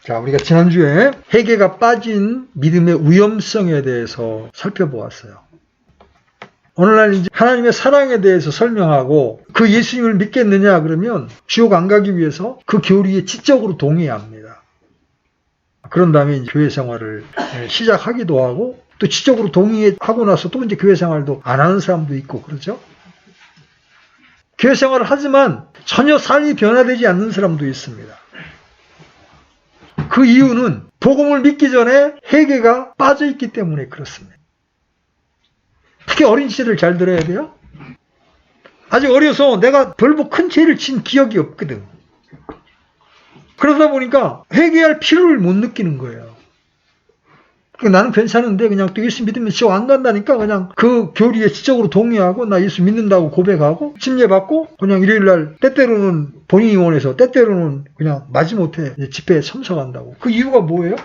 자, 우리가 지난주에 회개가 빠진 믿음의 위험성에 대해서 살펴보았어요. 오늘날 이제 하나님의 사랑에 대해서 설명하고 그 예수님을 믿겠느냐 그러면 지옥 안 가기 위해서 그 교리에 지적으로 동의해야 합니다. 그런 다음에 이제 교회 생활을 시작하기도 하고 또 지적으로 동의하고 나서 또 이제 교회 생활도 안 하는 사람도 있고 그러죠. 교회 생활을 하지만 전혀 삶이 변화되지 않는 사람도 있습니다. 그 이유는 복음을 믿기 전에 회개가 빠져있기 때문에 그렇습니다. 특히 어린 시절을 잘 들어야 돼요. 아직 어려서 내가 별로 큰 죄를 진 기억이 없거든. 그러다 보니까 회개할 필요를 못 느끼는 거예요. 그러니까 나는 괜찮은데 그냥 또 예수 믿으면 지옥 안 간다니까 그냥 그 교리에 지적으로 동의하고 나 예수 믿는다고 고백하고 침례받고 그냥 일요일날 때때로는 본인이 원해서 때때로는 그냥 마지못해 집회에 참석한다고. 그 이유가 뭐예요?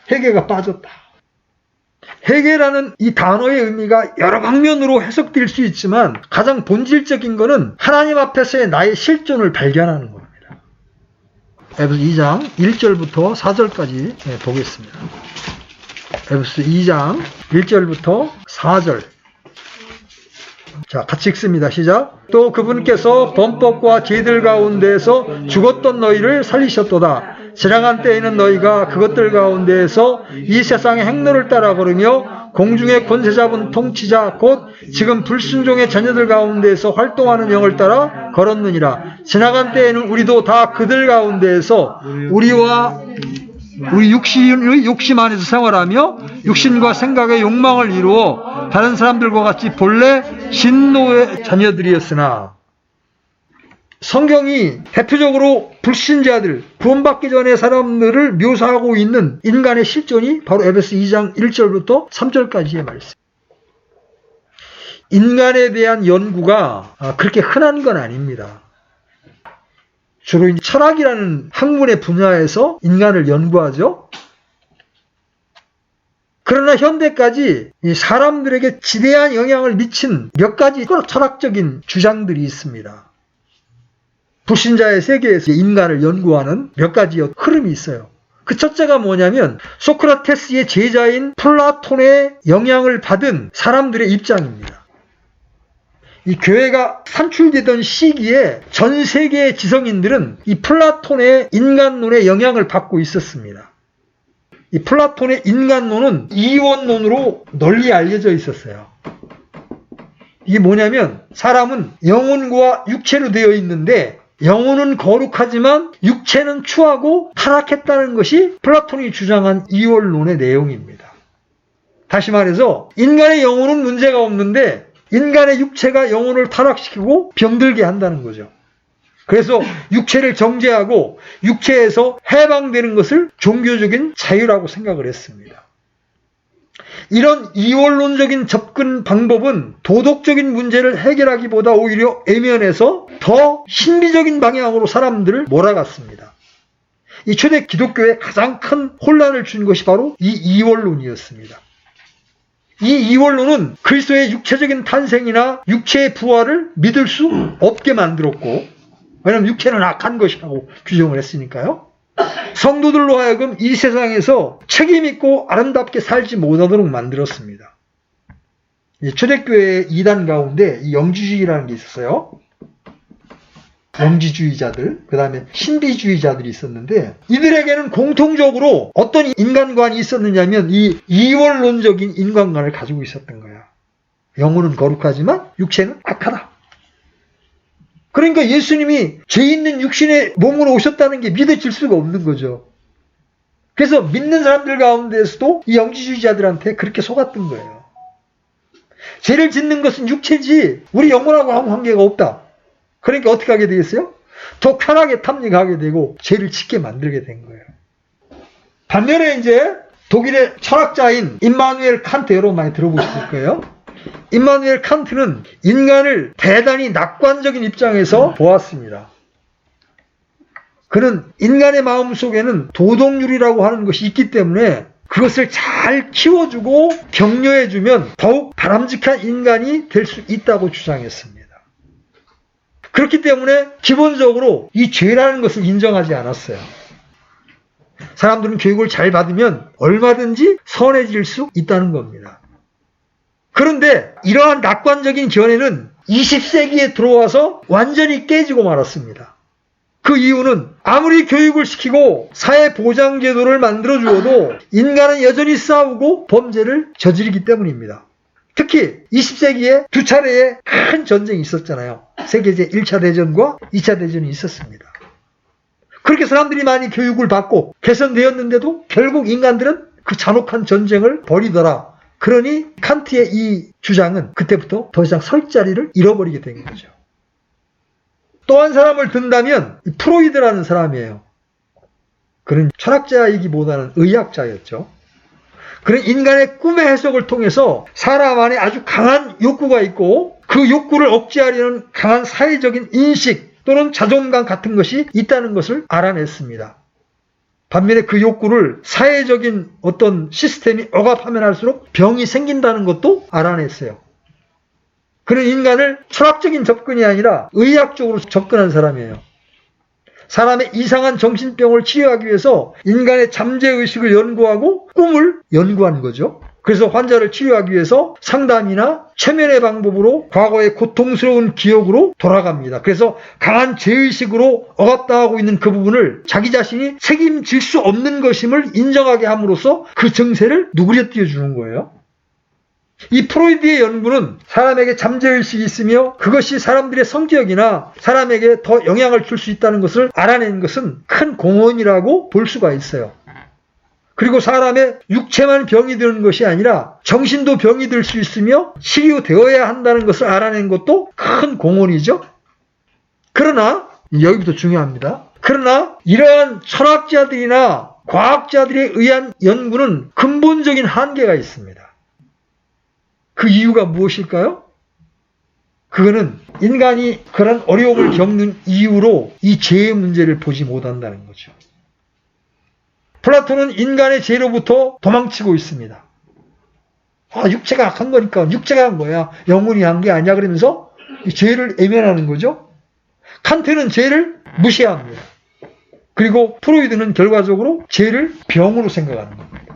회개가 빠졌다. 회개라는 이 단어의 의미가 여러 방면으로 해석될 수 있지만 가장 본질적인 것은 하나님 앞에서의 나의 실존을 발견하는 겁니다. 에베소 2장 1절부터 4절까지 보겠습니다. 에베소 2장 1절부터 4절. 자, 같이 읽습니다. 시작. 또 그분께서 범법과 죄들 가운데에서 죽었던 너희를 살리셨도다. 지나간 때에는 너희가 그것들 가운데에서 이 세상의 행로를 따라 걸으며 공중의 권세 잡은 통치자 곧 지금 불순종의 자녀들 가운데에서 활동하는 영을 따라 걸었느니라. 지나간 때에는 우리도 다 그들 가운데에서 우리 육신의 욕심 안에서 생활하며 육신과 생각의 욕망을 이루어 다른 사람들과 같이 본래 진노의 자녀들이었으나 성경이 대표적으로 불신자들, 구원받기 전의 사람들을 묘사하고 있는 인간의 실존이 바로 에베소 2장 1절부터 3절까지의 말씀. 인간에 대한 연구가 그렇게 흔한 건 아닙니다. 주로 철학이라는 학문의 분야에서 인간을 연구하죠. 그러나 현대까지 사람들에게 지대한 영향을 미친 몇 가지 철학적인 주장들이 있습니다. 불신자의 세계에서 인간을 연구하는 몇 가지 흐름이 있어요. 그 첫째가 뭐냐면 소크라테스의 제자인 플라톤의 영향을 받은 사람들의 입장입니다. 이 교회가 산출되던 시기에 전 세계의 지성인들은 이 플라톤의 인간론에 영향을 받고 있었습니다. 이 플라톤의 인간론은 이원론으로 널리 알려져 있었어요. 이게 뭐냐면 사람은 영혼과 육체로 되어 있는데 영혼은 거룩하지만 육체는 추하고 타락했다는 것이 플라톤이 주장한 이원론의 내용입니다. 다시 말해서 인간의 영혼은 문제가 없는데 인간의 육체가 영혼을 타락시키고 병들게 한다는 거죠. 그래서 육체를 정죄하고 육체에서 해방되는 것을 종교적인 자유라고 생각을 했습니다. 이런 이원론적인 접근 방법은 도덕적인 문제를 해결하기보다 오히려 애면에서 더 신비적인 방향으로 사람들을 몰아갔습니다. 이 초대 기독교에 가장 큰 혼란을 준 것이 바로 이 이원론이었습니다. 이 이원론은 그리스도의 육체적인 탄생이나 육체의 부활을 믿을 수 없게 만들었고, 왜냐하면 육체는 악한 것이라고 규정을 했으니까요. 성도들로 하여금 이 세상에서 책임있고 아름답게 살지 못하도록 만들었습니다. 초대교회의 이단 가운데 이 영지주의라는 게 있었어요. 영지주의자들, 그 다음에 신비주의자들이 있었는데 이들에게는 공통적으로 어떤 인간관이 있었느냐면 이 이원론적인 인간관을 가지고 있었던 거야. 영혼은 거룩하지만 육체는 악하다. 그러니까 예수님이 죄 있는 육신의 몸으로 오셨다는 게 믿어질 수가 없는 거죠. 그래서 믿는 사람들 가운데서도 이 영지주의자들한테 그렇게 속았던 거예요. 죄를 짓는 것은 육체지 우리 영혼하고 아무 관계가 없다. 그러니까 어떻게 하게 되겠어요? 더 편하게 탐닉하게 되고 죄를 짓게 만들게 된 거예요. 반면에 이제 독일의 철학자인 임마누엘 칸트 여러분 많이 들어보셨을 거예요. 임마누엘 칸트는 인간을 대단히 낙관적인 입장에서 보았습니다. 그는 인간의 마음 속에는 도덕률이라고 하는 것이 있기 때문에 그것을 잘 키워주고 격려해주면 더욱 바람직한 인간이 될 수 있다고 주장했습니다. 그렇기 때문에 기본적으로 이 죄라는 것을 인정하지 않았어요. 사람들은 교육을 잘 받으면 얼마든지 선해질 수 있다는 겁니다. 그런데 이러한 낙관적인 견해는 20세기에 들어와서 완전히 깨지고 말았습니다. 그 이유는 아무리 교육을 시키고 사회보장제도를 만들어 주어도 인간은 여전히 싸우고 범죄를 저지르기 때문입니다. 특히 20세기에 두 차례의 큰 전쟁이 있었잖아요. 세계제 1차 대전과 2차 대전이 있었습니다. 그렇게 사람들이 많이 교육을 받고 개선되었는데도 결국 인간들은 그 잔혹한 전쟁을 벌이더라. 그러니 칸트의 이 주장은 그때부터 더 이상 설 자리를 잃어버리게 된 거죠. 또 한 사람을 든다면 프로이드라는 사람이에요. 그는 철학자이기보다는 의학자였죠. 그는 인간의 꿈의 해석을 통해서 사람 안에 아주 강한 욕구가 있고 그 욕구를 억제하려는 강한 사회적인 인식 또는 자존감 같은 것이 있다는 것을 알아냈습니다. 반면에 그 욕구를 사회적인 어떤 시스템이 억압하면 할수록 병이 생긴다는 것도 알아냈어요. 그는 인간을 철학적인 접근이 아니라 의학적으로 접근한 사람이에요. 사람의 이상한 정신병을 치료하기 위해서 인간의 잠재의식을 연구하고 꿈을 연구한 거죠. 그래서 환자를 치료하기 위해서 상담이나 최면의 방법으로 과거의 고통스러운 기억으로 돌아갑니다. 그래서 강한 죄의식으로 억압당하고 있는 그 부분을 자기 자신이 책임질 수 없는 것임을 인정하게 함으로써 그 증세를 누그려 띄워주는 거예요. 이 프로이드의 연구는 사람에게 잠재의식이 있으며 그것이 사람들의 성격이나 사람에게 더 영향을 줄 수 있다는 것을 알아낸 것은 큰 공헌이라고 볼 수가 있어요. 그리고 사람의 육체만 병이 드는 것이 아니라 정신도 병이 들 수 있으며 치료되어야 한다는 것을 알아낸 것도 큰 공헌이죠. 그러나 여기부터 중요합니다. 그러나 이러한 철학자들이나 과학자들에 의한 연구는 근본적인 한계가 있습니다. 그 이유가 무엇일까요? 그거는 인간이 그런 어려움을 겪는 이유로 이 죄의 문제를 보지 못한다는 거죠. 플라톤은 인간의 죄로부터 도망치고 있습니다. 육체가 악한 거니까 육체가 한 거야. 영혼이 한 게 아니야. 그러면서 이 죄를 외면하는 거죠. 칸트는 죄를 무시합니다. 그리고 프로이드는 결과적으로 죄를 병으로 생각하는 겁니다.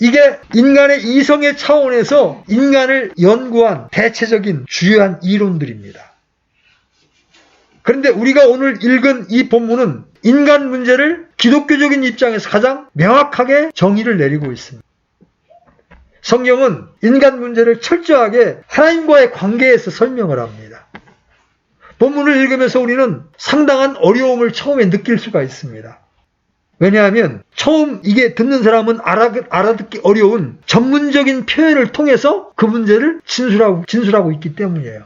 이게 인간의 이성의 차원에서 인간을 연구한 대체적인 주요한 이론들입니다. 그런데 우리가 오늘 읽은 이 본문은 인간 문제를 기독교적인 입장에서 가장 명확하게 정의를 내리고 있습니다. 성경은 인간 문제를 철저하게 하나님과의 관계에서 설명을 합니다. 본문을 읽으면서 우리는 상당한 어려움을 처음에 느낄 수가 있습니다. 왜냐하면 처음 이게 듣는 사람은 알아듣기 어려운 전문적인 표현을 통해서 그 문제를 진술하고 있기 때문이에요.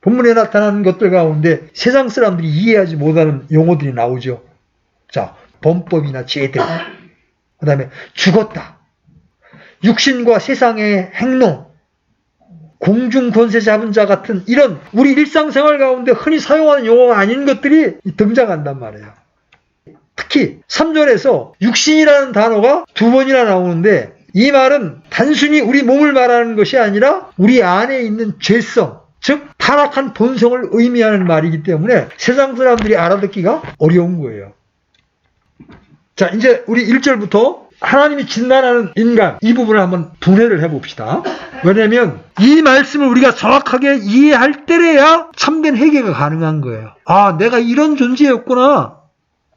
본문에 나타나는 것들 가운데 세상 사람들이 이해하지 못하는 용어들이 나오죠. 자, 범법이나 죄들, 그 다음에 죽었다, 육신과 세상의 행동, 공중 권세 잡은 자 같은 이런 우리 일상생활 가운데 흔히 사용하는 용어가 아닌 것들이 등장한단 말이에요. 특히 3절에서 육신이라는 단어가 2번이나 나오는데 이 말은 단순히 우리 몸을 말하는 것이 아니라 우리 안에 있는 죄성, 즉 타락한 본성을 의미하는 말이기 때문에 세상 사람들이 알아듣기가 어려운 거예요. 자, 이제 우리 1절부터 하나님이 진단하는 인간 이 부분을 한번 분해를 해봅시다. 왜냐하면 이 말씀을 우리가 정확하게 이해할 때래야 참된 회개가 가능한 거예요. 내가 이런 존재였구나.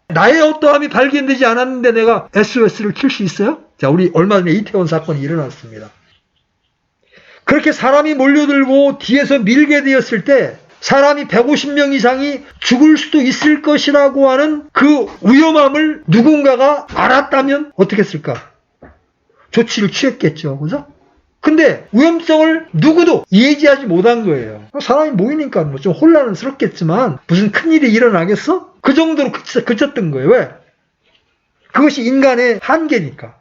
나의 어떠함이 발견되지 않았는데 내가 SOS를 킬 수 있어요? 자, 우리 얼마 전에 이태원 사건이 일어났습니다. 그렇게 사람이 몰려들고 뒤에서 밀게 되었을 때 사람이 150명 이상이 죽을 수도 있을 것이라고 하는 그 위험함을 누군가가 알았다면 어떻게 했을까? 조치를 취했겠죠. 그죠? 근데 위험성을 누구도 예지하지 못한 거예요. 사람이 모이니까 뭐 좀 혼란스럽겠지만 무슨 큰일이 일어나겠어? 그 정도로 그쳤던 거예요. 왜? 그것이 인간의 한계니까.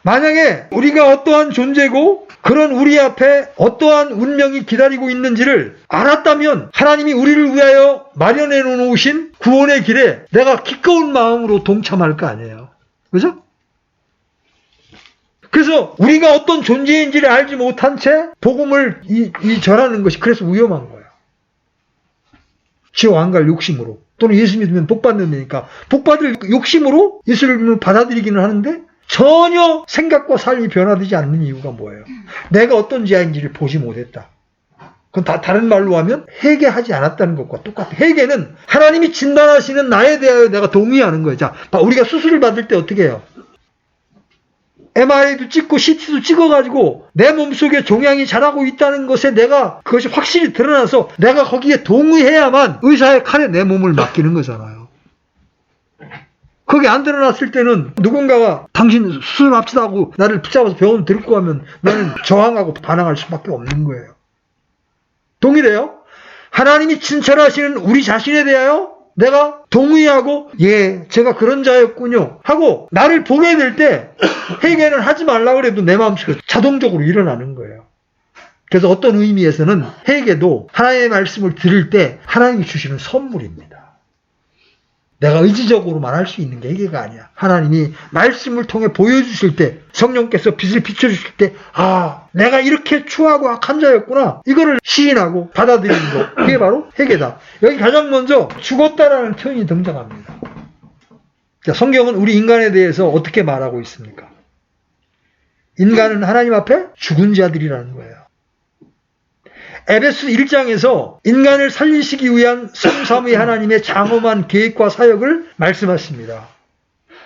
만약에 우리가 어떠한 존재고 그런 우리 앞에 어떠한 운명이 기다리고 있는지를 알았다면 하나님이 우리를 위하여 마련해 놓으신 구원의 길에 내가 기꺼운 마음으로 동참할 거 아니에요. 그죠? 그래서 우리가 어떤 존재인지를 알지 못한 채 복음을 전하는 것이 그래서 위험한 거예요. 지옥 안 갈 욕심으로. 또는 예수 믿으면 복 받는다니까. 복 받을 욕심으로 예수를 믿으면 받아들이기는 하는데 전혀 생각과 삶이 변화되지 않는 이유가 뭐예요? 내가 어떤 자인지를 보지 못했다. 그건 다른 말로 하면 회개하지 않았다는 것과 똑같아. 회개는 하나님이 진단하시는 나에 대하여 내가 동의하는 거예요. 자, 우리가 수술을 받을 때 어떻게 해요? MRI도 찍고 CT도 찍어가지고 내 몸속에 종양이 자라고 있다는 것에 내가 그것이 확실히 드러나서 내가 거기에 동의해야만 의사의 칼에 내 몸을 맡기는 거잖아요. 그게 안 드러났을 때는 누군가가 당신 수술합시다 하고 나를 붙잡아서 병원 데리고 가면 나는 저항하고 반항할 수밖에 없는 거예요. 동의돼요? 하나님이 진찰하시는 우리 자신에 대하여 내가 동의하고 예, 제가 그런 자였군요 하고 나를 보게 될 때 회개는 하지 말라 그래도 내 마음속에 자동적으로 일어나는 거예요. 그래서 어떤 의미에서는 회개도 하나님의 말씀을 들을 때 하나님이 주시는 선물입니다. 내가 의지적으로만 할 수 있는 게 회개가 아니야. 하나님이 말씀을 통해 보여주실 때 성령께서 빛을 비춰주실 때 아, 내가 이렇게 추하고 악한 자였구나. 이거를 시인하고 받아들이는 거. 그게 바로 회개다. 여기 가장 먼저 죽었다라는 표현이 등장합니다. 자, 성경은 우리 인간에 대해서 어떻게 말하고 있습니까? 인간은 하나님 앞에 죽은 자들이라는 거예요. 에베소 1장에서 인간을 살리시기 위한 성삼위 하나님의 장엄한 계획과 사역을 말씀하십니다.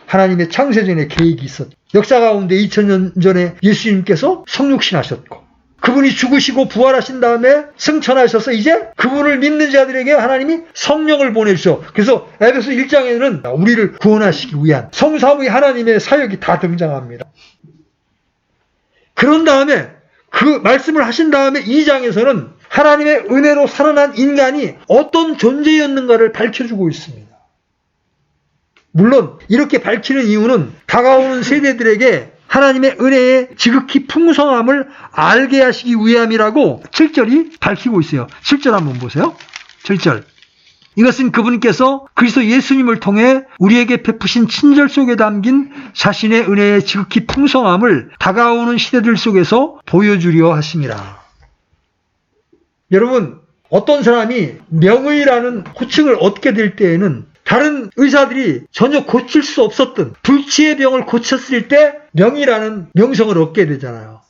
하나님의 창세전에 계획이 있었죠. 역사 가운데 2000년 전에 예수님께서 성육신하셨고 그분이 죽으시고 부활하신 다음에 승천하셔서 이제 그분을 믿는 자들에게 하나님이 성령을 보내주셔. 그래서 에베소 1장에는 우리를 구원하시기 위한 성삼위 하나님의 사역이 다 등장합니다. 그런 다음에 그 말씀을 하신 다음에 2장에서는 하나님의 은혜로 살아난 인간이 어떤 존재였는가를 밝혀주고 있습니다. 물론 이렇게 밝히는 이유는 다가오는 세대들에게 하나님의 은혜의 지극히 풍성함을 알게 하시기 위함이라고 7절이 밝히고 있어요. 7절 한번 보세요. 7절. 이것은 그분께서 그리스도 예수님을 통해 우리에게 베푸신 친절 속에 담긴 자신의 은혜의 지극히 풍성함을 다가오는 시대들 속에서 보여주려 하심이라. 여러분, 어떤 사람이 명의라는 호칭을 얻게 될 때에는 다른 의사들이 전혀 고칠 수 없었던 불치의 병을 고쳤을 때 명의라는 명성을 얻게 되잖아요.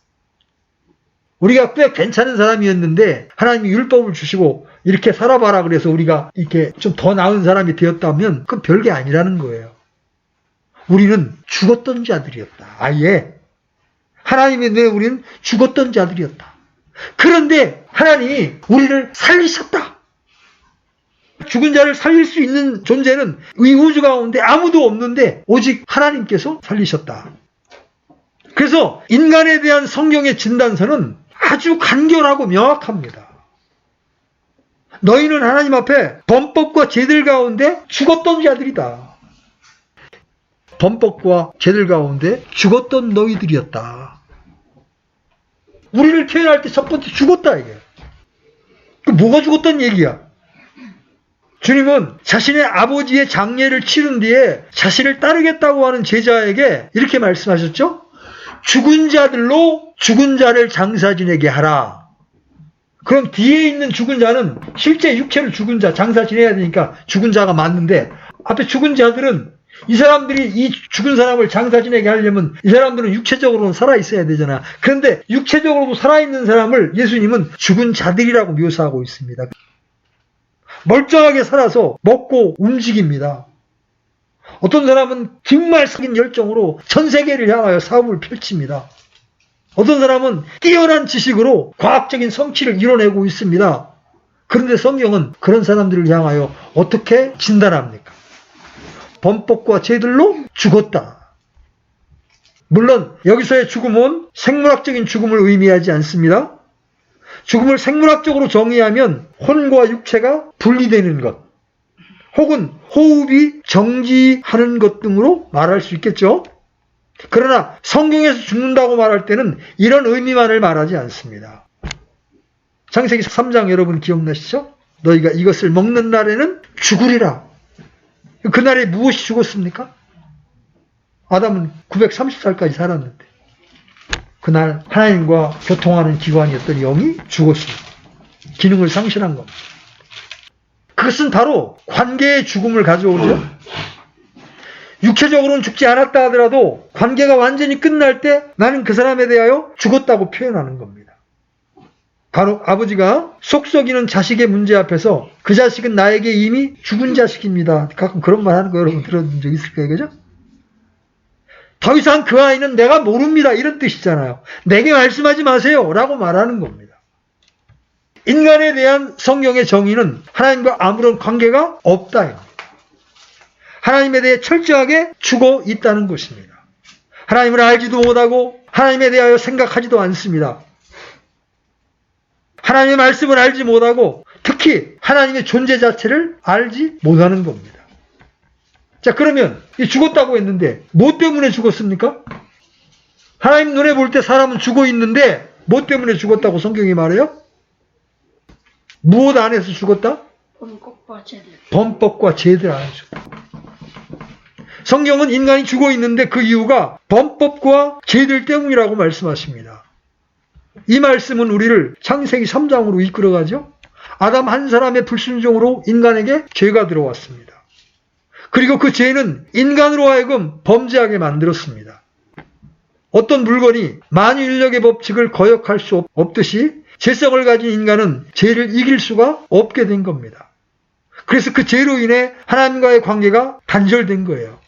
우리가 꽤 괜찮은 사람이었는데 하나님이 율법을 주시고 이렇게 살아봐라 그래서 우리가 이렇게 좀 더 나은 사람이 되었다면 그건 별게 아니라는 거예요. 우리는 죽었던 자들이었다. 아예. 하나님의 눈에 우리는 죽었던 자들이었다. 그런데 하나님이 우리를 살리셨다. 죽은 자를 살릴 수 있는 존재는 이 우주 가운데 아무도 없는데 오직 하나님께서 살리셨다. 그래서 인간에 대한 성경의 진단서는 아주 간결하고 명확합니다. 너희는 하나님 앞에 범법과 죄들 가운데 죽었던 자들이다. 범법과 죄들 가운데 죽었던 너희들이었다. 우리를 태어날 때 첫 번째 죽었다 이게. 뭐가 죽었다는 얘기야? 주님은 자신의 아버지의 장례를 치른 뒤에 자신을 따르겠다고 하는 제자에게 이렇게 말씀하셨죠? 죽은 자들로 죽은 자를 장사 지내게 하라. 그럼 뒤에 있는 죽은 자는 실제 육체로 죽은 자, 장사 지내야 되니까 죽은 자가 맞는데 앞에 죽은 자들은 이 사람들이 이 죽은 사람을 장사 지내게 하려면 이 사람들은 육체적으로는 살아있어야 되잖아. 그런데 육체적으로도 살아있는 사람을 예수님은 죽은 자들이라고 묘사하고 있습니다. 멀쩡하게 살아서 먹고 움직입니다. 어떤 사람은 정말 사긴 열정으로 전 세계를 향하여 사업을 펼칩니다. 어떤 사람은 뛰어난 지식으로 과학적인 성취를 이뤄내고 있습니다. 그런데 성경은 그런 사람들을 향하여 어떻게 진단합니까? 범법과 죄들로 죽었다. 물론 여기서의 죽음은 생물학적인 죽음을 의미하지 않습니다. 죽음을 생물학적으로 정의하면 혼과 육체가 분리되는 것, 혹은 호흡이 정지하는 것 등으로 말할 수 있겠죠. 그러나 성경에서 죽는다고 말할 때는 이런 의미만을 말하지 않습니다. 창세기 3장 여러분 기억나시죠? 너희가 이것을 먹는 날에는 죽으리라. 그날에 무엇이 죽었습니까? 아담은 930살까지 살았는데 그날 하나님과 교통하는 기관이었던 영이 죽었습니다. 기능을 상실한 겁니다. 그것은 바로 관계의 죽음을 가져오죠. 육체적으로는 죽지 않았다 하더라도 관계가 완전히 끝날 때 나는 그 사람에 대하여 죽었다고 표현하는 겁니다. 바로 아버지가 속 썩이는 자식의 문제 앞에서 그 자식은 나에게 이미 죽은 자식입니다. 가끔 그런 말 하는 거 여러분 들어본 적 있을 거예요. 그죠? 더 이상 그 아이는 내가 모릅니다. 이런 뜻이잖아요. 내게 말씀하지 마세요. 라고 말하는 겁니다. 인간에 대한 성경의 정의는 하나님과 아무런 관계가 없다. 하나님에 대해 철저하게 죽어 있다는 것입니다. 하나님을 알지도 못하고 하나님에 대하여 생각하지도 않습니다. 하나님의 말씀을 알지 못하고 특히 하나님의 존재 자체를 알지 못하는 겁니다. 자, 그러면 죽었다고 했는데 뭐 때문에 죽었습니까? 하나님 눈에 볼 때 사람은 죽어 있는데 뭐 때문에 죽었다고 성경이 말해요? 무엇 안에서 죽었다? 범법과 죄들. 범법과 죄들 안에서 죽었다. 성경은 인간이 죽어 있는데 그 이유가 범법과 죄들 때문이라고 말씀하십니다. 이 말씀은 우리를 창세기 3장으로 이끌어가죠. 아담 한 사람의 불순종으로 인간에게 죄가 들어왔습니다. 그리고 그 죄는 인간으로 하여금 범죄하게 만들었습니다. 어떤 물건이 만유인력의 법칙을 거역할 수 없듯이 죄성을 가진 인간은 죄를 이길 수가 없게 된 겁니다. 그래서 그 죄로 인해 하나님과의 관계가 단절된 거예요.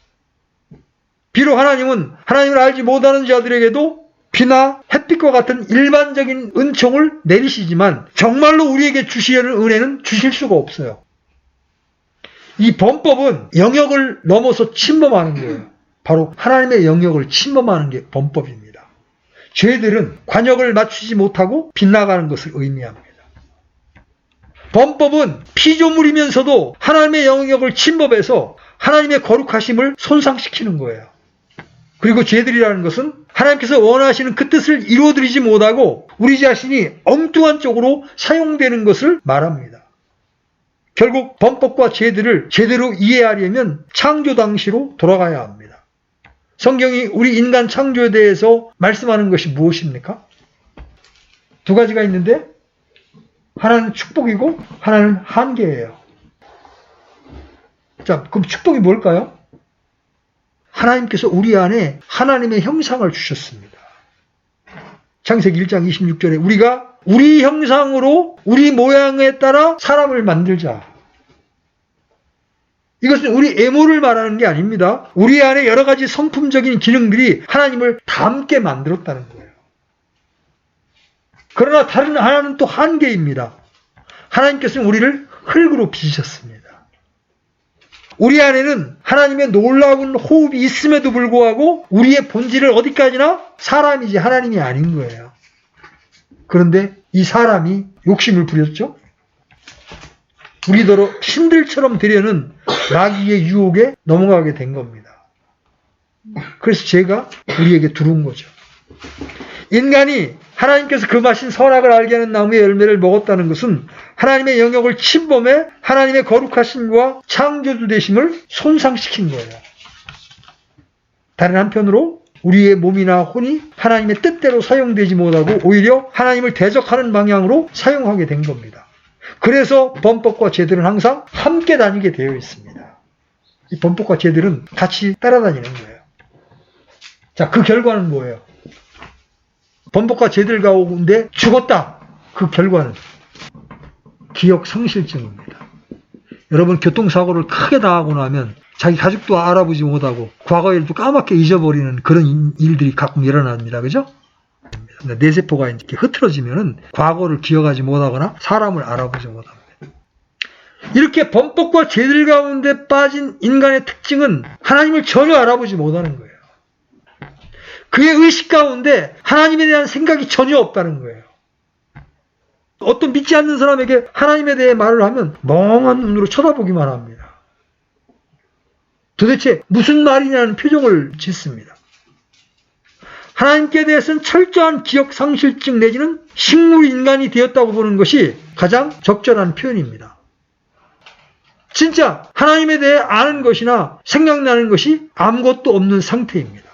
비록 하나님은 하나님을 알지 못하는 자들에게도 비나 햇빛과 같은 일반적인 은총을 내리시지만 정말로 우리에게 주시는 은혜는 주실 수가 없어요. 이 범법은 영역을 넘어서 침범하는 거예요. 바로 하나님의 영역을 침범하는 게 범법입니다. 죄들은 관역을 맞추지 못하고 빗나가는 것을 의미합니다. 범법은 피조물이면서도 하나님의 영역을 침범해서 하나님의 거룩하심을 손상시키는 거예요. 그리고 죄들이라는 것은 하나님께서 원하시는 그 뜻을 이루어드리지 못하고 우리 자신이 엉뚱한 쪽으로 사용되는 것을 말합니다. 결국 범법과 죄들을 제대로 이해하려면 창조 당시로 돌아가야 합니다. 성경이 우리 인간 창조에 대해서 말씀하는 것이 무엇입니까? 두 가지가 있는데 하나는 축복이고 하나는 한계예요. 자, 그럼 축복이 뭘까요? 하나님께서 우리 안에 하나님의 형상을 주셨습니다. 창세기 1장 26절에 우리가 우리 형상으로 우리 모양에 따라 사람을 만들자. 이것은 우리 애모를 말하는 게 아닙니다. 우리 안에 여러 가지 성품적인 기능들이 하나님을 닮게 만들었다는 거예요. 그러나 다른 하나는 또 한계입니다. 하나님께서는 우리를 흙으로 빚으셨습니다. 우리 안에는 하나님의 놀라운 호흡이 있음에도 불구하고 우리의 본질은 어디까지나 사람이지 하나님이 아닌 거예요. 그런데 이 사람이 욕심을 부렸죠. 우리더러 신들처럼 되려는 마귀의 유혹에 넘어가게 된 겁니다. 그래서 죄가 우리에게 들어온 거죠. 인간이 하나님께서 금하신 선악을 알게 하는 나무의 열매를 먹었다는 것은 하나님의 영역을 침범해 하나님의 거룩하심과 창조주 되심을 손상시킨 거예요. 다른 한편으로 우리의 몸이나 혼이 하나님의 뜻대로 사용되지 못하고 오히려 하나님을 대적하는 방향으로 사용하게 된 겁니다. 그래서 범법과 죄들은 항상 함께 다니게 되어 있습니다. 이 범법과 죄들은 같이 따라다니는 거예요. 자, 그 결과는 뭐예요? 범법과 죄들 가운데 죽었다. 그 결과는 기억 상실증입니다. 여러분 교통사고를 크게 당하고 나면 자기 가족도 알아보지 못하고 과거 일도 까맣게 잊어버리는 그런 일들이 가끔 일어납니다. 그죠? 뇌세포가 이렇게 흐트러지면은 과거를 기억하지 못하거나 사람을 알아보지 못합니다. 이렇게 범법과 죄들 가운데 빠진 인간의 특징은 하나님을 전혀 알아보지 못하는 거예요. 그의 의식 가운데 하나님에 대한 생각이 전혀 없다는 거예요. 어떤 믿지 않는 사람에게 하나님에 대해 말을 하면 멍한 눈으로 쳐다보기만 합니다. 도대체 무슨 말이냐는 표정을 짓습니다. 하나님께 대해서는 철저한 기억 상실증 내지는 식물인간이 되었다고 보는 것이 가장 적절한 표현입니다. 진짜 하나님에 대해 아는 것이나 생각나는 것이 아무것도 없는 상태입니다.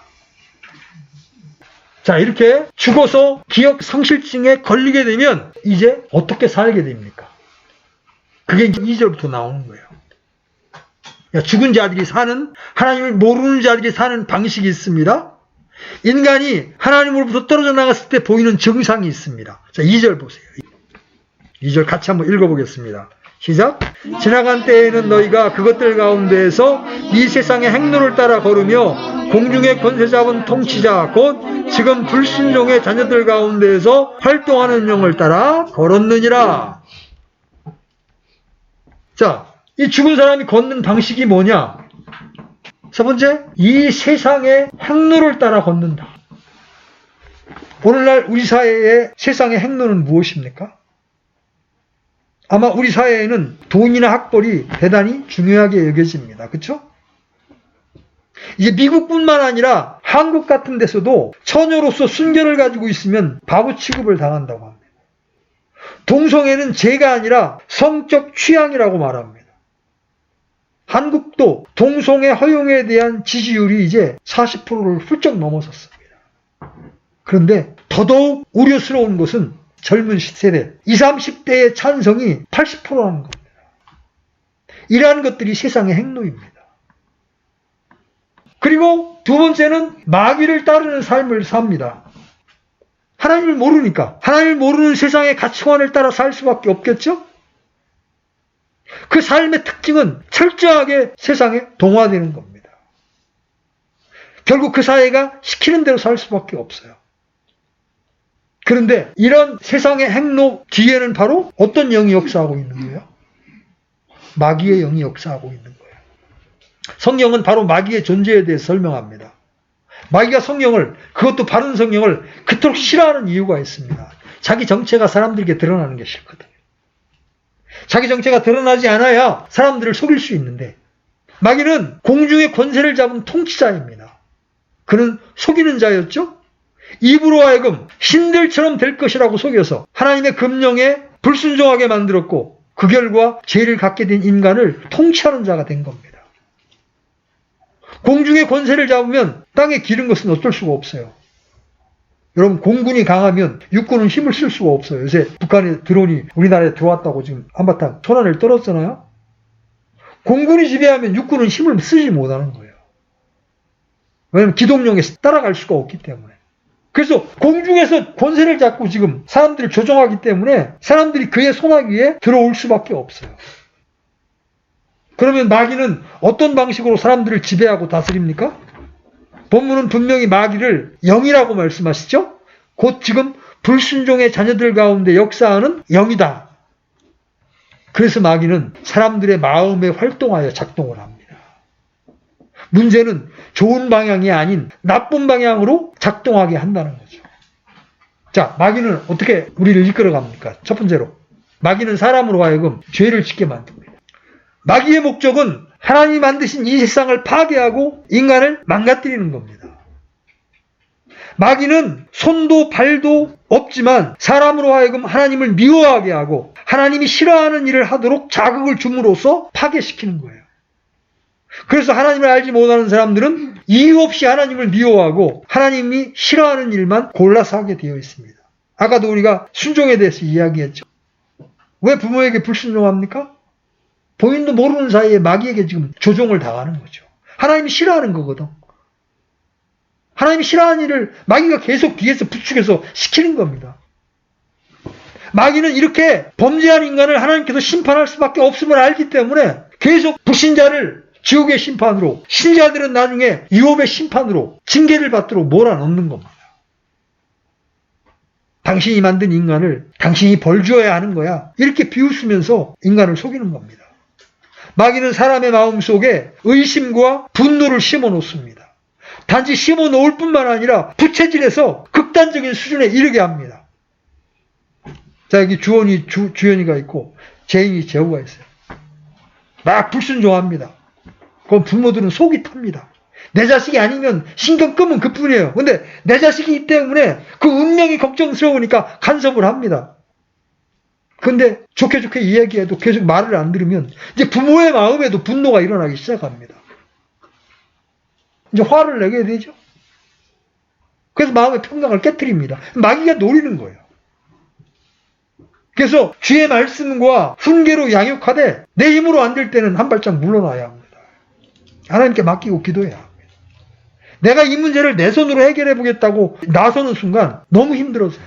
자, 이렇게 죽어서 기억 상실증에 걸리게 되면 이제 어떻게 살게 됩니까? 그게 2절부터 나오는 거예요. 죽은 자들이 사는, 하나님을 모르는 자들이 사는 방식이 있습니다. 인간이 하나님으로부터 떨어져 나갔을 때 보이는 증상이 있습니다. 자, 2절 보세요. 2절 같이 한번 읽어보겠습니다. 시작. 지나간 때에는 너희가 그것들 가운데에서 이 세상의 행로를 따라 걸으며 공중의 권세 잡은 통치자 곧 지금 불순종의 자녀들 가운데에서 활동하는 영을 따라 걸었느니라. 자, 이 죽은 사람이 걷는 방식이 뭐냐? 첫 번째, 이 세상의 행로를 따라 걷는다. 오늘날 우리 사회의 세상의 행로는 무엇입니까? 아마 우리 사회에는 돈이나 학벌이 대단히 중요하게 여겨집니다. 그렇죠? 이제 미국뿐만 아니라 한국 같은 데서도 처녀로서 순결을 가지고 있으면 바보 취급을 당한다고 합니다. 동성애는 죄가 아니라 성적 취향이라고 말합니다. 한국도 동성애 허용에 대한 지지율이 이제 40%를 훌쩍 넘어섰습니다. 그런데 더더욱 우려스러운 것은 젊은 세대, 20, 30대의 찬성이 80%라는 겁니다. 이러한 것들이 세상의 행로입니다. 그리고 두 번째는 마귀를 따르는 삶을 삽니다. 하나님을 모르니까, 하나님을 모르는 세상의 가치관을 따라 살 수밖에 없겠죠? 그 삶의 특징은 철저하게 세상에 동화되는 겁니다. 결국 그 사회가 시키는 대로 살 수밖에 없어요. 그런데 이런 세상의 행로 뒤에는 바로 어떤 영이 역사하고 있는 거예요? 마귀의 영이 역사하고 있는 거예요. 성경은 바로 마귀의 존재에 대해 설명합니다. 마귀가 성령을, 그것도 바른 성령을 그토록 싫어하는 이유가 있습니다. 자기 정체가 사람들에게 드러나는 게 싫거든요. 자기 정체가 드러나지 않아야 사람들을 속일 수 있는데, 마귀는 공중의 권세를 잡은 통치자입니다. 그는 속이는 자였죠? 입으로 하여금 신들처럼 될 것이라고 속여서 하나님의 금령에 불순종하게 만들었고, 그 결과 죄를 갖게 된 인간을 통치하는 자가 된 겁니다. 공중의 권세를 잡으면 땅에 기른 것은 어쩔 수가 없어요. 여러분, 공군이 강하면 육군은 힘을 쓸 수가 없어요. 요새 북한의 드론이 우리나라에 들어왔다고 지금 한바탕 소란을 떨었잖아요. 공군이 지배하면 육군은 힘을 쓰지 못하는 거예요. 왜냐하면 기동력에 따라갈 수가 없기 때문에. 그래서 공중에서 권세를 잡고 지금 사람들을 조종하기 때문에 사람들이 그의 손아귀에 들어올 수밖에 없어요. 그러면 마귀는 어떤 방식으로 사람들을 지배하고 다스립니까? 본문은 분명히 마귀를 영이라고 말씀하시죠? 곧 지금 불순종의 자녀들 가운데 역사하는 영이다. 그래서 마귀는 사람들의 마음에 활동하여 작동을 합니다. 문제는 좋은 방향이 아닌 나쁜 방향으로 작동하게 한다는 거죠. 자, 마귀는 어떻게 우리를 이끌어갑니까? 첫 번째로, 마귀는 사람으로 하여금 죄를 짓게 만듭니다. 마귀의 목적은 하나님이 만드신 이 세상을 파괴하고 인간을 망가뜨리는 겁니다. 마귀는 손도 발도 없지만 사람으로 하여금 하나님을 미워하게 하고 하나님이 싫어하는 일을 하도록 자극을 줌으로써 파괴시키는 거예요. 그래서 하나님을 알지 못하는 사람들은 이유 없이 하나님을 미워하고 하나님이 싫어하는 일만 골라서 하게 되어 있습니다. 아까도 우리가 순종에 대해서 이야기했죠. 왜 부모에게 불순종합니까? 본인도 모르는 사이에 마귀에게 지금 조종을 당하는 거죠. 하나님이 싫어하는 거거든. 하나님이 싫어하는 일을 마귀가 계속 뒤에서 부추겨서 시키는 겁니다. 마귀는 이렇게 범죄한 인간을 하나님께서 심판할 수밖에 없음을 알기 때문에 계속 불신자를 지옥의 심판으로, 신자들은 나중에 유업의 심판으로 징계를 받도록 몰아넣는 겁니다. 당신이 만든 인간을 당신이 벌 줘야 하는 거야. 이렇게 비웃으면서 인간을 속이는 겁니다. 마귀는 사람의 마음속에 의심과 분노를 심어 놓습니다. 단지 심어 놓을 뿐만 아니라 부채질해서 극단적인 수준에 이르게 합니다. 자, 여기 주연이가 있고 죄인이 제후가 있어요. 막 불순종합니다. 그럼 부모들은 속이 탑니다. 내 자식이 아니면 신경 끄면 그뿐이에요. 근데 내 자식이기 때문에 그 운명이 걱정스러우니까 간섭을 합니다. 근데 좋게 이야기해도 계속 말을 안 들으면 이제 부모의 마음에도 분노가 일어나기 시작합니다. 이제 화를 내게 되죠. 그래서 마음의 평강을 깨트립니다. 마귀가 노리는 거예요. 그래서 주의 말씀과 훈계로 양육하되 내 힘으로 안 될 때는 한 발짝 물러나야 합니다. 하나님께 맡기고 기도해야 합니다. 내가 이 문제를 내 손으로 해결해 보겠다고 나서는 순간 너무 힘들어서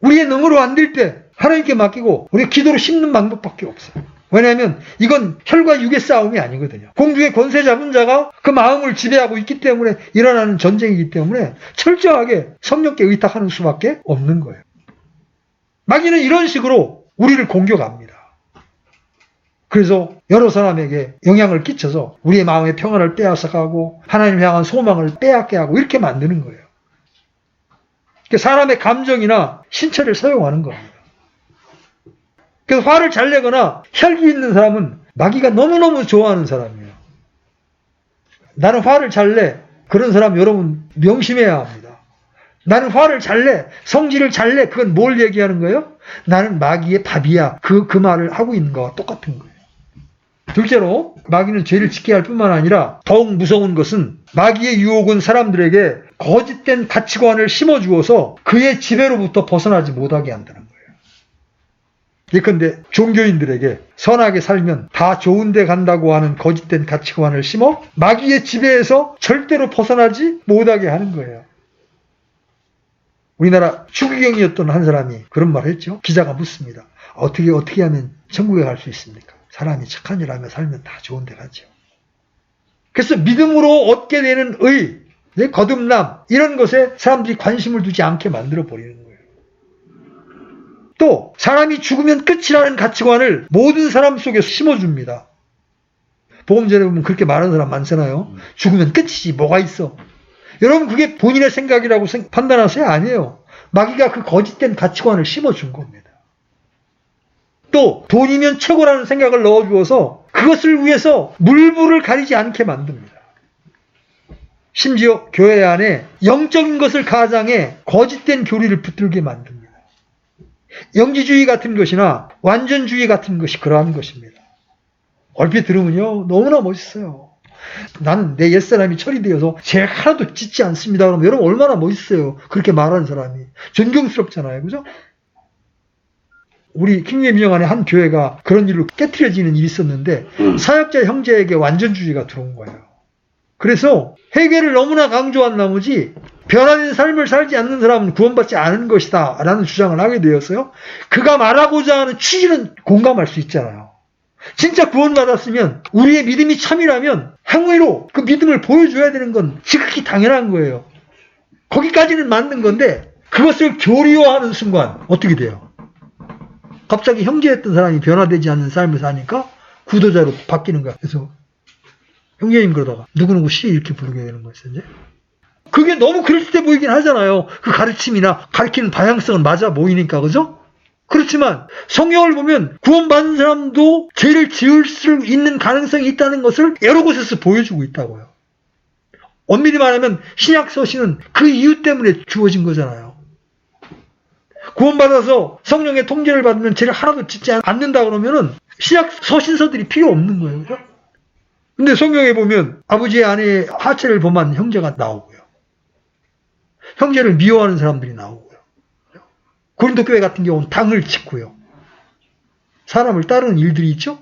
우리의 능으로 안 될 때 하나님께 맡기고 우리 기도로 심는 방법밖에 없어요. 왜냐하면 이건 혈과 육의 싸움이 아니거든요. 공중의 권세 잡은 자가 그 마음을 지배하고 있기 때문에 일어나는 전쟁이기 때문에 철저하게 성령께 의탁하는 수밖에 없는 거예요. 마귀는 이런 식으로 우리를 공격합니다. 그래서 여러 사람에게 영향을 끼쳐서 우리의 마음의 평안을 빼앗아가고 하나님을 향한 소망을 빼앗게 하고 이렇게 만드는 거예요. 사람의 감정이나 신체를 사용하는 겁니다. 그래서 화를 잘 내거나 혈기 있는 사람은 마귀가 너무너무 좋아하는 사람이에요. 나는 화를 잘 내. 그런 사람 여러분 명심해야 합니다. 나는 화를 잘 내. 성질을 잘 내. 그건 뭘 얘기하는 거예요? 나는 마귀의 밥이야. 그 말을 하고 있는 거와 똑같은 거예요. 둘째로 마귀는 죄를 짓게 할 뿐만 아니라 더욱 무서운 것은 마귀의 유혹은 사람들에게 거짓된 가치관을 심어주어서 그의 지배로부터 벗어나지 못하게 한다는 거예요. 예컨대 종교인들에게 선하게 살면 다 좋은 데 간다고 하는 거짓된 가치관을 심어 마귀의 지배에서 절대로 벗어나지 못하게 하는 거예요. 우리나라 추기경이었던 한 사람이 그런 말을 했죠. 기자가 묻습니다. 어떻게 하면 천국에 갈 수 있습니까? 사람이 착한 일 하며 살면 다 좋은 데 가죠. 그래서 믿음으로 얻게 되는 의, 거듭남 이런 것에 사람들이 관심을 두지 않게 만들어 버리는 거예요. 또 사람이 죽으면 끝이라는 가치관을 모든 사람 속에 심어줍니다. 복음전에 보면 그렇게 말하는 사람 많잖아요. 죽으면 끝이지 뭐가 있어. 여러분 그게 본인의 생각이라고 판단하세요? 아니에요. 마귀가 그 거짓된 가치관을 심어준 겁니다. 또 돈이면 최고라는 생각을 넣어주어서 그것을 위해서 물불을 가리지 않게 만듭니다. 심지어 교회 안에 영적인 것을 가장해 거짓된 교리를 붙들게 만듭니다. 영지주의 같은 것이나 완전주의 같은 것이 그러한 것입니다. 얼핏 들으면요 너무나 멋있어요. 나는 내 옛사람이 처리되어서 죄 하나도 짓지 않습니다. 그러면 여러분 얼마나 멋있어요. 그렇게 말하는 사람이. 존경스럽잖아요. 그죠? 우리 킹리의 민영 안에 한 교회가 그런 일로 깨트려지는 일이 있었는데 사역자 형제에게 완전주의가 들어온 거예요. 그래서 회개를 너무나 강조한 나머지 변화된 삶을 살지 않는 사람은 구원받지 않은 것이다 라는 주장을 하게 되었어요. 그가 말하고자 하는 취지는 공감할 수 있잖아요. 진짜 구원받았으면 우리의 믿음이 참이라면 행위로 그 믿음을 보여줘야 되는 건 지극히 당연한 거예요. 거기까지는 맞는 건데 그것을 교리화하는 순간 어떻게 돼요? 갑자기 형제였던 사람이 변화되지 않는 삶을 사니까 구도자로 바뀌는 거야. 그래서 형제님 그러다가 누구누구 씨 이렇게 부르게 되는 거였어요. 이제 그게 너무 그럴듯해 보이긴 하잖아요. 그 가르침이나 가르치는 방향성은 맞아 보이니까 그죠? 그렇지만 성경을 보면 구원받은 사람도 죄를 지을 수 있는 가능성이 있다는 것을 여러 곳에서 보여주고 있다고요. 엄밀히 말하면 신약 서신은 그 이유 때문에 주어진 거잖아요. 구원받아서 성령의 통제를 받으면 죄를 하나도 짓지 않는다 그러면은 신약 서신서들이 필요 없는 거예요. 그죠? 근데 성경에 보면 아버지의 아내의 하체를 범한 형제가 나오고요. 형제를 미워하는 사람들이 나오고요. 고린도 교회 같은 경우는 당을 짓고요. 사람을 따르는 일들이 있죠.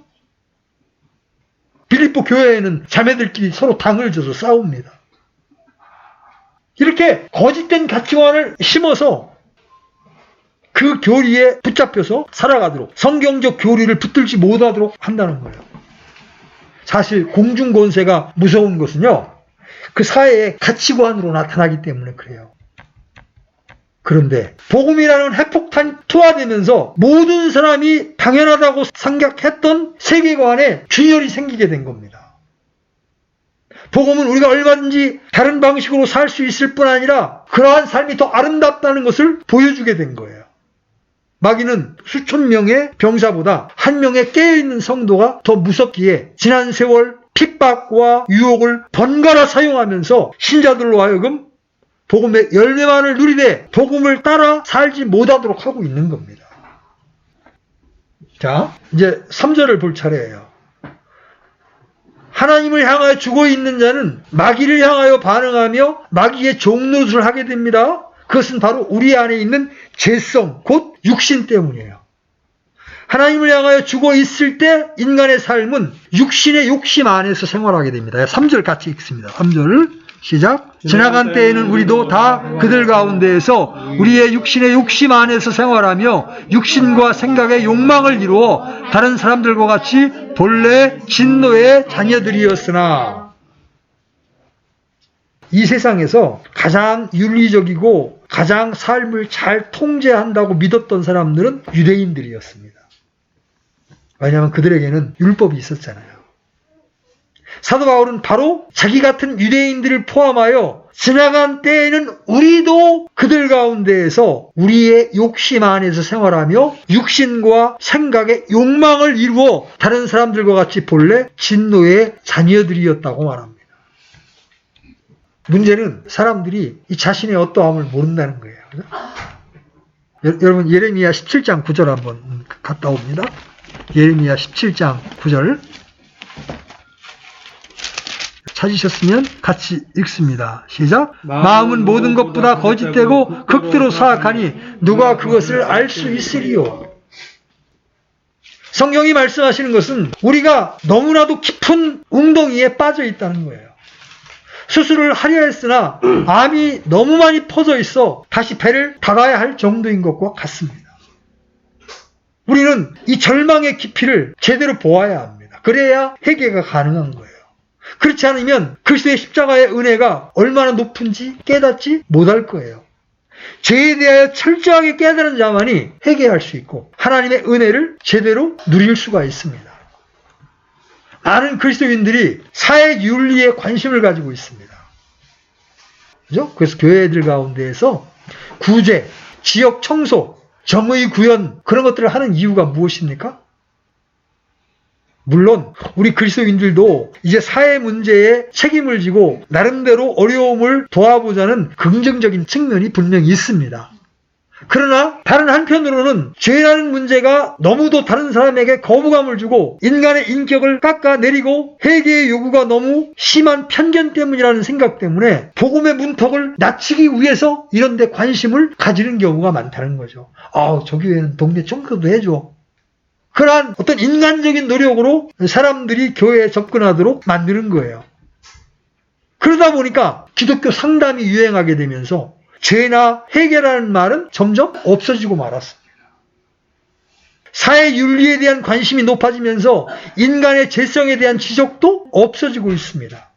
빌립보 교회에는 자매들끼리 서로 당을 져서 싸웁니다. 이렇게 거짓된 가치관을 심어서 그 교리에 붙잡혀서 살아가도록 성경적 교리를 붙들지 못하도록 한다는 거예요. 사실 공중권세가 무서운 것은요. 그 사회의 가치관으로 나타나기 때문에 그래요. 그런데 복음이라는 핵폭탄이 투하되면서 모든 사람이 당연하다고 생각했던 세계관에 균열이 생기게 된 겁니다. 복음은 우리가 얼마든지 다른 방식으로 살 수 있을 뿐 아니라 그러한 삶이 더 아름답다는 것을 보여주게 된 거예요. 마귀는 수천 명의 병사보다 한 명의 깨어있는 성도가 더 무섭기에 지난 세월 핍박과 유혹을 번갈아 사용하면서 신자들로 하여금 복음의 열매만을 누리되 복음을 따라 살지 못하도록 하고 있는 겁니다. 자, 이제 3절을 볼 차례예요. 하나님을 향하여 죽어있는 자는 마귀를 향하여 반응하며 마귀의 종노릇을 하게 됩니다. 그것은 바로 우리 안에 있는 죄성, 곧 육신 때문이에요. 하나님을 향하여 죽어 있을 때 인간의 삶은 육신의 욕심 안에서 생활하게 됩니다. 3절 같이 읽습니다. 3절 시작. 지나간 때에는 우리도 다 그들 가운데에서 우리의 육신의 욕심 안에서 생활하며 육신과 생각의 욕망을 이루어 다른 사람들과 같이 본래 진노의 자녀들이었으나, 이 세상에서 가장 윤리적이고 가장 삶을 잘 통제한다고 믿었던 사람들은 유대인들이었습니다. 왜냐하면 그들에게는 율법이 있었잖아요. 사도 바울은 바로 자기 같은 유대인들을 포함하여 지나간 때에는 우리도 그들 가운데에서 우리의 욕심 안에서 생활하며 육신과 생각의 욕망을 이루어 다른 사람들과 같이 본래 진노의 자녀들이었다고 말합니다. 문제는 사람들이 이 자신의 어떠함을 모른다는 거예요. 여러분 예레미야 17장 9절 한번 갔다 옵니다. 예레미야 17장 9절 찾으셨으면 같이 읽습니다. 시작. 마음은 모든 것보다 거짓되고 극도로 사악하니 누가 그것을 알 수 있으리요. 성경이 말씀하시는 것은 우리가 너무나도 깊은 웅덩이에 빠져 있다는 거예요. 수술을 하려 했으나 암이 너무 많이 퍼져 있어 다시 배를 닫아야 할 정도인 것과 같습니다. 우리는 이 절망의 깊이를 제대로 보아야 합니다. 그래야 회개가 가능한 거예요. 그렇지 않으면 그리스도의 십자가의 은혜가 얼마나 높은지 깨닫지 못할 거예요. 죄에 대하여 철저하게 깨달은 자만이 회개할 수 있고 하나님의 은혜를 제대로 누릴 수가 있습니다. 많은 그리스도인들이 사회 윤리에 관심을 가지고 있습니다. 그죠? 그래서 교회들 가운데에서 구제, 지역 청소, 정의 구현 그런 것들을 하는 이유가 무엇입니까? 물론 우리 그리스도인들도 이제 사회 문제에 책임을 지고 나름대로 어려움을 도와보자는 긍정적인 측면이 분명히 있습니다. 그러나 다른 한편으로는 죄라는 문제가 너무도 다른 사람에게 거부감을 주고 인간의 인격을 깎아내리고 회개의 요구가 너무 심한 편견 때문이라는 생각 때문에 복음의 문턱을 낮추기 위해서 이런 데 관심을 가지는 경우가 많다는 거죠. 저 교회는 동네 청소도 해줘. 그러한 어떤 인간적인 노력으로 사람들이 교회에 접근하도록 만드는 거예요. 그러다 보니까 기독교 상담이 유행하게 되면서 죄나 회개라는 말은 점점 없어지고 말았습니다. 사회 윤리에 대한 관심이 높아지면서 인간의 죄성에 대한 지적도 없어지고 있습니다.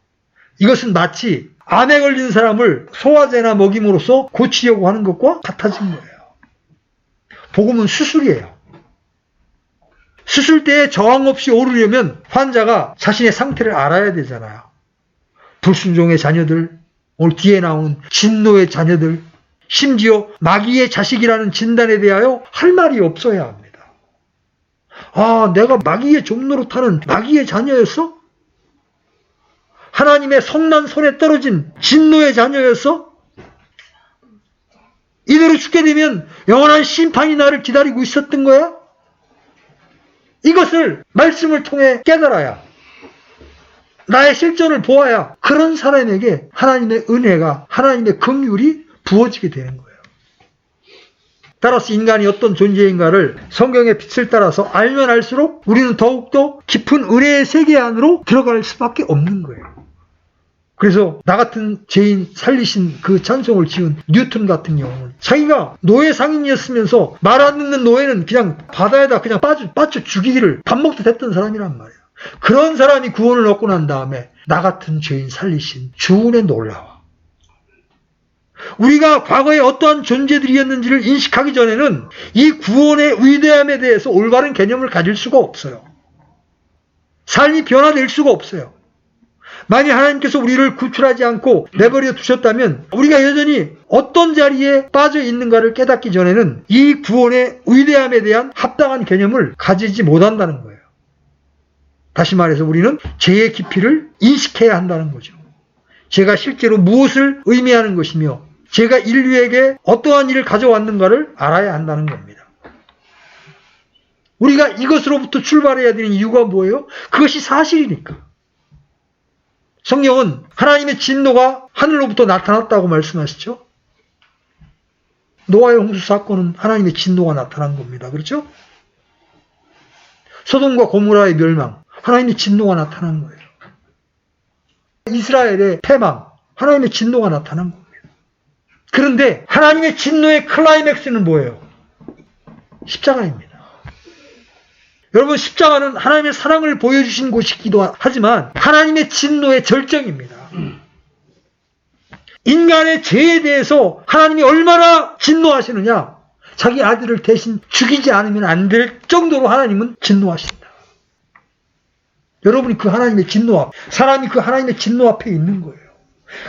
이것은 마치 암에 걸린 사람을 소화제나 먹임으로써 고치려고 하는 것과 같아진 거예요. 복음은 수술이에요. 수술대에 저항 없이 오르려면 환자가 자신의 상태를 알아야 되잖아요. 불순종의 자녀들, 오늘 뒤에 나오는 진노의 자녀들, 심지어 마귀의 자식이라는 진단에 대하여 할 말이 없어야 합니다. 내가 마귀의 종로로 타는 마귀의 자녀였어? 하나님의 성난 손에 떨어진 진노의 자녀였어? 이대로 죽게 되면 영원한 심판이 나를 기다리고 있었던 거야? 이것을 말씀을 통해 깨달아야, 나의 실존을 보아야 그런 사람에게 하나님의 은혜가, 하나님의 긍휼이 부어지게 되는 거예요. 따라서 인간이 어떤 존재인가를 성경의 빛을 따라서 알면 알수록 우리는 더욱더 깊은 은혜의 세계 안으로 들어갈 수밖에 없는 거예요. 그래서 나 같은 죄인 살리신 그 찬송을 지은 뉴턴 같은 경우는 자기가 노예 상인이었으면서 말 안 듣는 노예는 그냥 바다에다 그냥 빠져 죽이기를 밥 먹듯 했던 사람이란 말이에요. 그런 사람이 구원을 얻고 난 다음에 나 같은 죄인 살리신 주은에 놀라워. 우리가 과거에 어떠한 존재들이었는지를 인식하기 전에는 이 구원의 위대함에 대해서 올바른 개념을 가질 수가 없어요. 삶이 변화될 수가 없어요. 만약 하나님께서 우리를 구출하지 않고 내버려 두셨다면 우리가 여전히 어떤 자리에 빠져 있는가를 깨닫기 전에는 이 구원의 위대함에 대한 합당한 개념을 가지지 못한다는 거예요. 다시 말해서 우리는 죄의 깊이를 인식해야 한다는 거죠. 죄가 실제로 무엇을 의미하는 것이며 죄가 인류에게 어떠한 일을 가져왔는가를 알아야 한다는 겁니다. 우리가 이것으로부터 출발해야 되는 이유가 뭐예요? 그것이 사실이니까. 성경은 하나님의 진노가 하늘로부터 나타났다고 말씀하시죠. 노아의 홍수 사건은 하나님의 진노가 나타난 겁니다. 그렇죠? 소돔과 고모라의 멸망, 하나님의 진노가 나타난 거예요. 이스라엘의 패망, 하나님의 진노가 나타난 겁니다. 그런데 하나님의 진노의 클라이맥스는 뭐예요? 십자가입니다. 여러분, 십자가는 하나님의 사랑을 보여주신 곳이기도 하지만 하나님의 진노의 절정입니다. 인간의 죄에 대해서 하나님이 얼마나 진노하시느냐? 자기 아들을 대신 죽이지 않으면 안 될 정도로 하나님은 진노하신다. 여러분이 그 하나님의 진노 앞, 사람이 그 하나님의 진노 앞에 있는 거예요.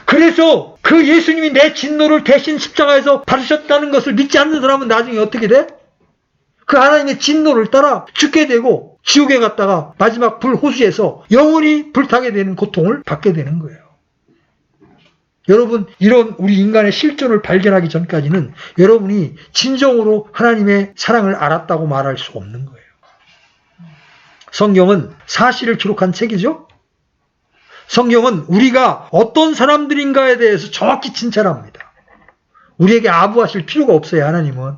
그래서 그 예수님이 내 진노를 대신 십자가에서 받으셨다는 것을 믿지 않는 사람은 나중에 어떻게 돼? 그 하나님의 진노를 따라 죽게 되고 지옥에 갔다가 마지막 불호수에서 영원히 불타게 되는 고통을 받게 되는 거예요. 여러분, 이런 우리 인간의 실존을 발견하기 전까지는 여러분이 진정으로 하나님의 사랑을 알았다고 말할 수 없는 거예요. 성경은 사실을 기록한 책이죠. 성경은 우리가 어떤 사람들인가에 대해서 정확히 진찰합니다. 우리에게 아부하실 필요가 없어요. 하나님은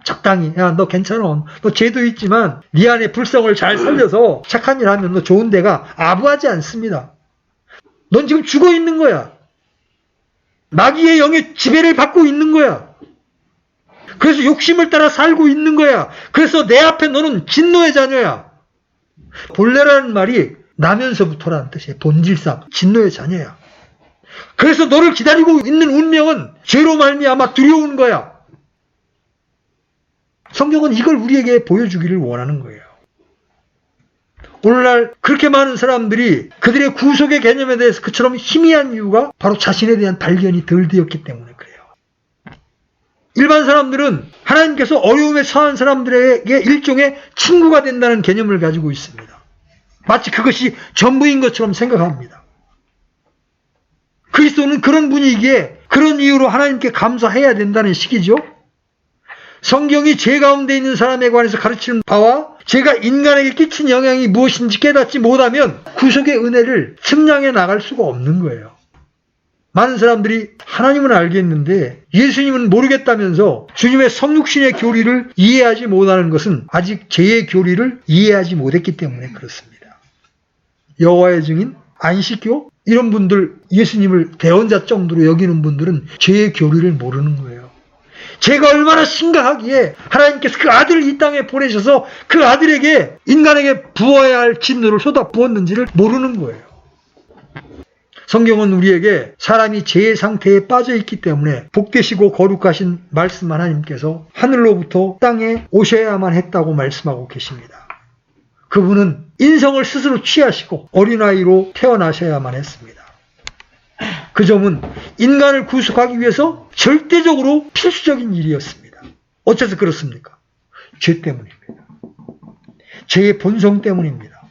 적당히, 야, 너 괜찮아, 너 죄도 있지만 네 안에 불성을 잘 살려서 착한 일 하면 너 좋은 데가, 아부하지 않습니다. 넌 지금 죽어 있는 거야. 마귀의 영의 지배를 받고 있는 거야. 그래서 욕심을 따라 살고 있는 거야. 그래서 내 앞에 너는 진노의 자녀야. 본래라는 말이 나면서부터라는 뜻이에요. 본질상 진노의 자녀야. 그래서 너를 기다리고 있는 운명은 죄로 말미암아 두려운 거야. 성경은 이걸 우리에게 보여주기를 원하는 거예요. 오늘날 그렇게 많은 사람들이 그들의 구속의 개념에 대해서 그처럼 희미한 이유가 바로 자신에 대한 발견이 덜 되었기 때문에 그래요. 일반 사람들은 하나님께서 어려움에 처한 사람들에게 일종의 친구가 된다는 개념을 가지고 있습니다. 마치 그것이 전부인 것처럼 생각합니다. 그리스도는 그런 분위기에 그런 이유로 하나님께 감사해야 된다는 식이죠. 성경이 죄 가운데 있는 사람에 관해서 가르치는 바와 죄가 인간에게 끼친 영향이 무엇인지 깨닫지 못하면 구속의 은혜를 측량해 나갈 수가 없는 거예요. 많은 사람들이 하나님은 알겠는데 예수님은 모르겠다면서 주님의 성육신의 교리를 이해하지 못하는 것은 아직 죄의 교리를 이해하지 못했기 때문에 그렇습니다. 여호와의 증인, 안식교, 이런 분들, 예수님을 대언자 정도로 여기는 분들은 죄의 교리를 모르는 거예요. 죄가 얼마나 심각하기에 하나님께서 그 아들을 이 땅에 보내셔서 그 아들에게, 인간에게 부어야 할 진노를 쏟아 부었는지를 모르는 거예요. 성경은 우리에게 사람이 죄의 상태에 빠져 있기 때문에 복되시고 거룩하신 말씀 하나님께서 하늘로부터 땅에 오셔야만 했다고 말씀하고 계십니다. 그분은 인성을 스스로 취하시고 어린아이로 태어나셔야만 했습니다. 그 점은 인간을 구속하기 위해서 절대적으로 필수적인 일이었습니다. 어째서 그렇습니까? 죄 때문입니다. 죄의 본성 때문입니다.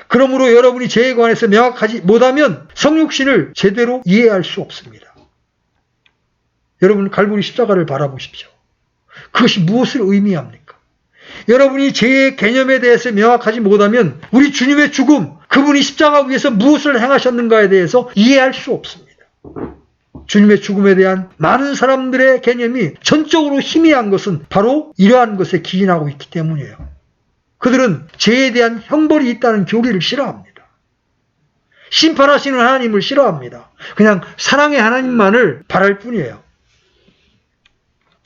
그러므로 여러분이 죄에 관해서 명확하지 못하면 성육신을 제대로 이해할 수 없습니다. 여러분, 갈보리 십자가를 바라보십시오. 그것이 무엇을 의미합니까? 여러분이 죄의 개념에 대해서 명확하지 못하면 우리 주님의 죽음, 그분이 십자가 위에서 무엇을 행하셨는가에 대해서 이해할 수 없습니다. 주님의 죽음에 대한 많은 사람들의 개념이 전적으로 희미한 것은 바로 이러한 것에 기인하고 있기 때문이에요. 그들은 죄에 대한 형벌이 있다는 교리를 싫어합니다. 심판하시는 하나님을 싫어합니다. 그냥 사랑의 하나님만을 바랄 뿐이에요.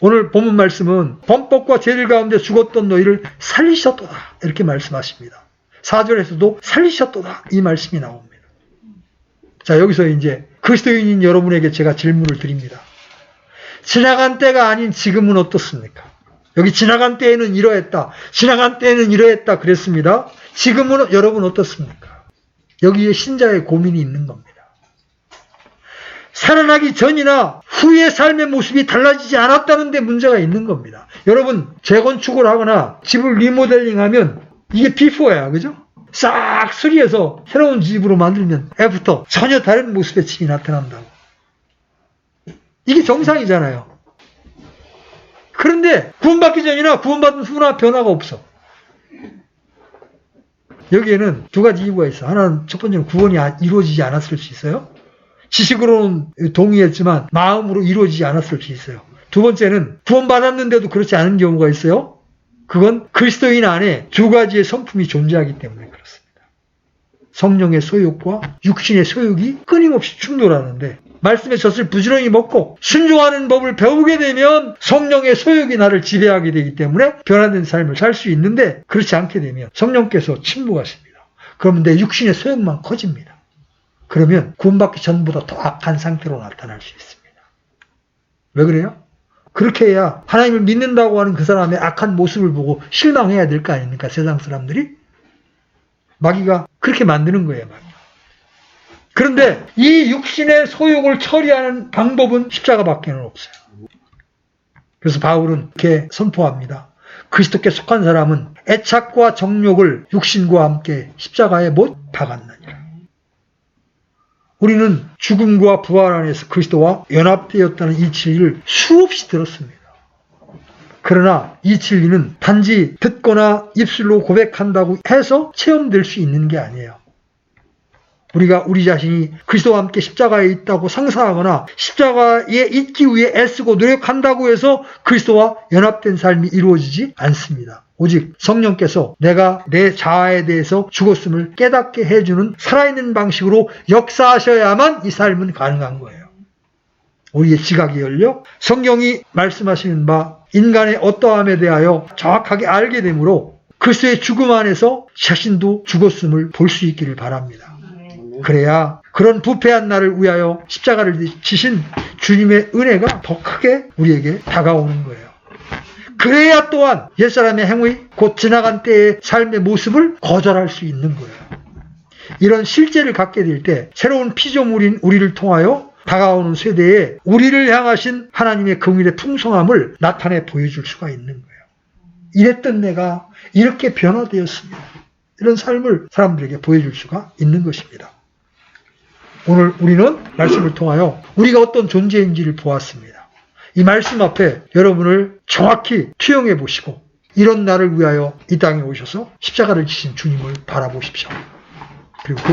오늘 본문 말씀은 범법과 죄를 가운데 죽었던 너희를 살리셨도다, 이렇게 말씀하십니다. 4절에서도 살리셨도다, 이 말씀이 나옵니다. 자, 여기서 이제 그리스도인인 여러분에게 제가 질문을 드립니다. 지나간 때가 아닌 지금은 어떻습니까? 여기 지나간 때에는 이러했다, 지나간 때에는 이러했다 그랬습니다. 지금은 여러분 어떻습니까? 여기에 신자의 고민이 있는 겁니다. 살아나기 전이나 후의 삶의 모습이 달라지지 않았다는 데 문제가 있는 겁니다. 여러분, 재건축을 하거나 집을 리모델링하면 이게 비포야, 그죠? 싹 수리해서 새로운 집으로 만들면 애프터 전혀 다른 모습의 집이 나타난다고. 이게 정상이잖아요. 그런데 구원받기 전이나 구원받은 후나 변화가 없어. 여기에는 두 가지 이유가 있어. 하나는, 첫 번째는 구원이 이루어지지 않았을 수 있어요. 지식으로는 동의했지만 마음으로 이루어지지 않았을 수 있어요. 두 번째는 구원받았는데도 그렇지 않은 경우가 있어요. 그건 그리스도인 안에 두 가지의 성품이 존재하기 때문에 그렇습니다. 성령의 소욕과 육신의 소욕이 끊임없이 충돌하는데 말씀의 젖을 부지런히 먹고 순종하는 법을 배우게 되면 성령의 소욕이 나를 지배하게 되기 때문에 변화된 삶을 살 수 있는데 그렇지 않게 되면 성령께서 침묵하십니다. 그러면 내 육신의 소욕만 커집니다. 그러면 구원받기 전보다 더 악한 상태로 나타날 수 있습니다. 왜 그래요? 그렇게 해야 하나님을 믿는다고 하는 그 사람의 악한 모습을 보고 실망해야 될 거 아닙니까? 세상 사람들이? 마귀가 그렇게 만드는 거예요. 마귀가. 그런데 이 육신의 소욕을 처리하는 방법은 십자가밖에 없어요. 그래서 바울은 이렇게 선포합니다. 그리스도께 속한 사람은 애착과 정욕을 육신과 함께 십자가에 못 박았느니라. 우리는 죽음과 부활 안에서 그리스도와 연합되었다는 이 진리를 수없이 들었습니다. 그러나 이 진리는 단지 듣거나 입술로 고백한다고 해서 체험될 수 있는 게 아니에요. 우리가 우리 자신이 그리스도와 함께 십자가에 있다고 상상하거나 십자가에 있기 위해 애쓰고 노력한다고 해서 그리스도와 연합된 삶이 이루어지지 않습니다. 오직 성령께서 내가 내 자아에 대해서 죽었음을 깨닫게 해주는 살아있는 방식으로 역사하셔야만 이 삶은 가능한 거예요. 우리의 지각이 열려 성경이 말씀하시는 바 인간의 어떠함에 대하여 정확하게 알게 되므로 그리스도의 죽음 안에서 자신도 죽었음을 볼 수 있기를 바랍니다. 그래야 그런 부패한 나를 위하여 십자가를 지신 주님의 은혜가 더 크게 우리에게 다가오는 거예요. 그래야 또한 옛사람의 행위, 곧 지나간 때의 삶의 모습을 거절할 수 있는 거예요. 이런 실제를 갖게 될 때 새로운 피조물인 우리를 통하여 다가오는 세대에 우리를 향하신 하나님의 긍휼의 풍성함을 나타내 보여줄 수가 있는 거예요. 이랬던 내가 이렇게 변화되었습니다. 이런 삶을 사람들에게 보여줄 수가 있는 것입니다. 오늘 우리는 말씀을 통하여 우리가 어떤 존재인지를 보았습니다. 이 말씀 앞에 여러분을 정확히 투영해 보시고 이런 나를 위하여 이 땅에 오셔서 십자가를 지신 주님을 바라보십시오. 그리고